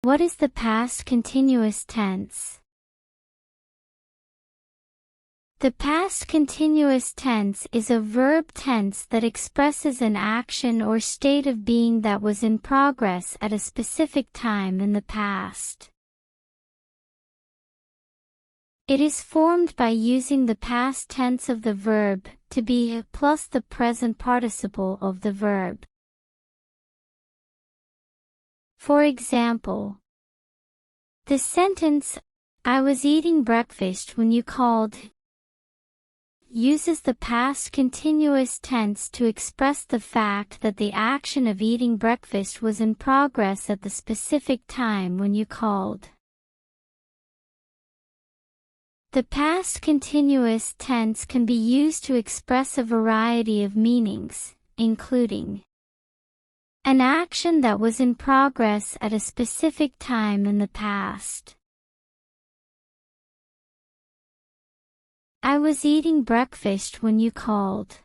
What is the past continuous tense? The past continuous tense is a verb tense that expresses an action or state of being that was in progress at a specific time in the past. It is formed by using the past tense of the verb to be plus the present participle of the verb. For example, the sentence, "I was eating breakfast when you called," uses the past continuous tense to express the fact that the action of eating breakfast was in progress at the specific time when you called. The past continuous tense can be used to express a variety of meanings, including an action that was in progress at a specific time in the past. I was eating breakfast when you called.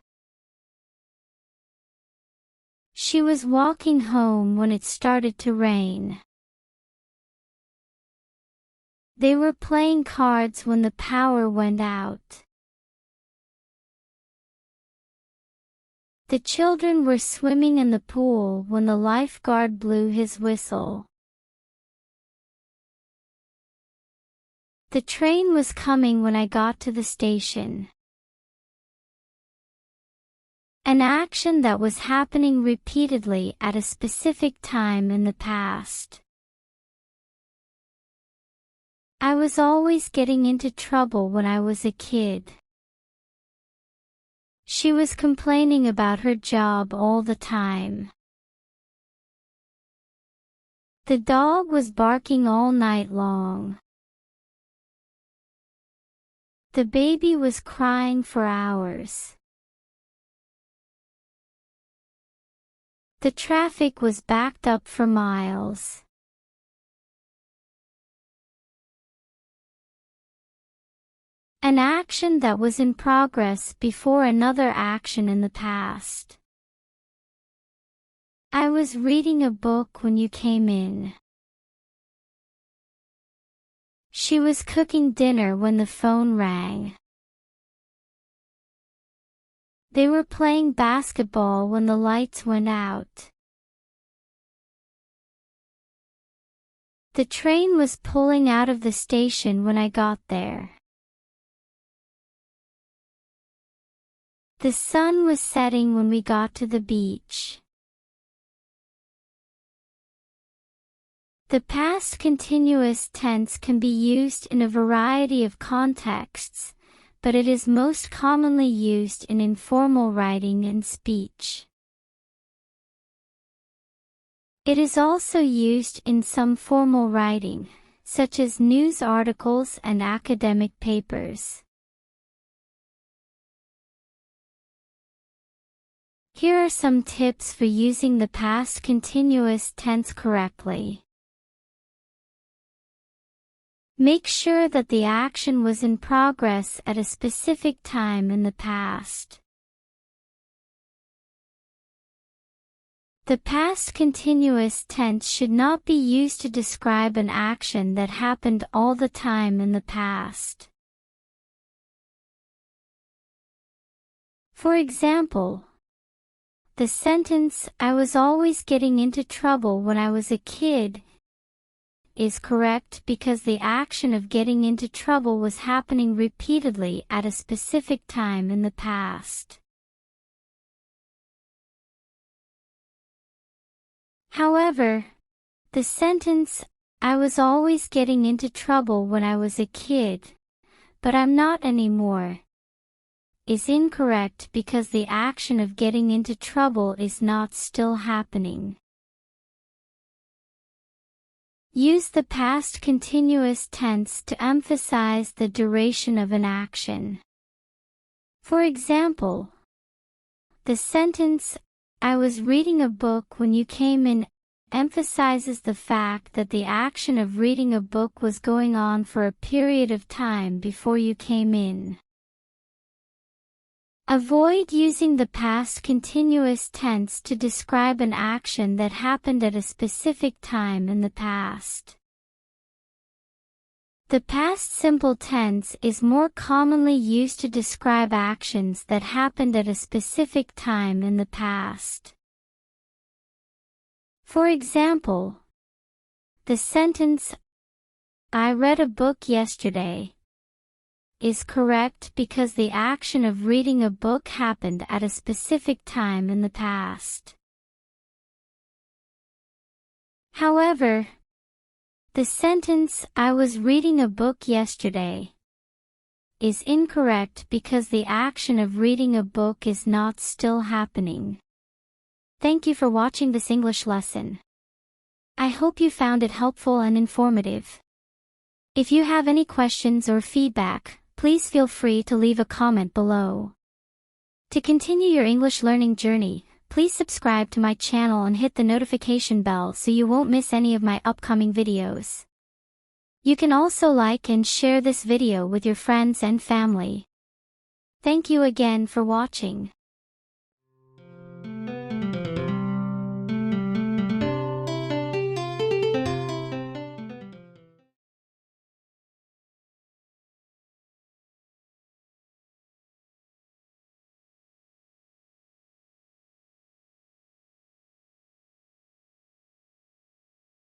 She was walking home when it started to rain. They were playing cards when the power went out. The children were swimming in the pool when the lifeguard blew his whistle. The train was coming when I got to the station. An action that was happening repeatedly at a specific time in the past. I was always getting into trouble when I was a kid. She was complaining about her job all the time. The dog was barking all night long. The baby was crying for hours. The traffic was backed up for miles. An action that was in progress before another action in the past. I was reading a book when you came in. She was cooking dinner when the phone rang. They were playing basketball when the lights went out. The train was pulling out of the station when I got there. The sun was setting when we got to the beach. The past continuous tense can be used in a variety of contexts, but it is most commonly used in informal writing and speech. It is also used in some formal writing, such as news articles and academic papers. Here are some tips for using the past continuous tense correctly. Make sure that the action was in progress at a specific time in the past. The past continuous tense should not be used to describe an action that happened all the time in the past. For example, the sentence, "I was always getting into trouble when I was a kid," is correct because the action of getting into trouble was happening repeatedly at a specific time in the past. However, the sentence, "I was always getting into trouble when I was a kid, but I'm not anymore," is incorrect because the action of getting into trouble is not still happening. Use the past continuous tense to emphasize the duration of an action. For example, the sentence, "I was reading a book when you came in," emphasizes the fact that the action of reading a book was going on for a period of time before you came in. Avoid using the past continuous tense to describe an action that happened at a specific time in the past. The past simple tense is more commonly used to describe actions that happened at a specific time in the past. For example, the sentence, "I read a book yesterday," is correct because the action of reading a book happened at a specific time in the past. However, the sentence, "I was reading a book yesterday," is incorrect because the action of reading a book is not still happening. Thank you for watching this English lesson. I hope you found it helpful and informative. If you have any questions or feedback, please feel free to leave a comment below. To continue your English learning journey, please subscribe to my channel and hit the notification bell so you won't miss any of my upcoming videos. You can also like and share this video with your friends and family. Thank you again for watching.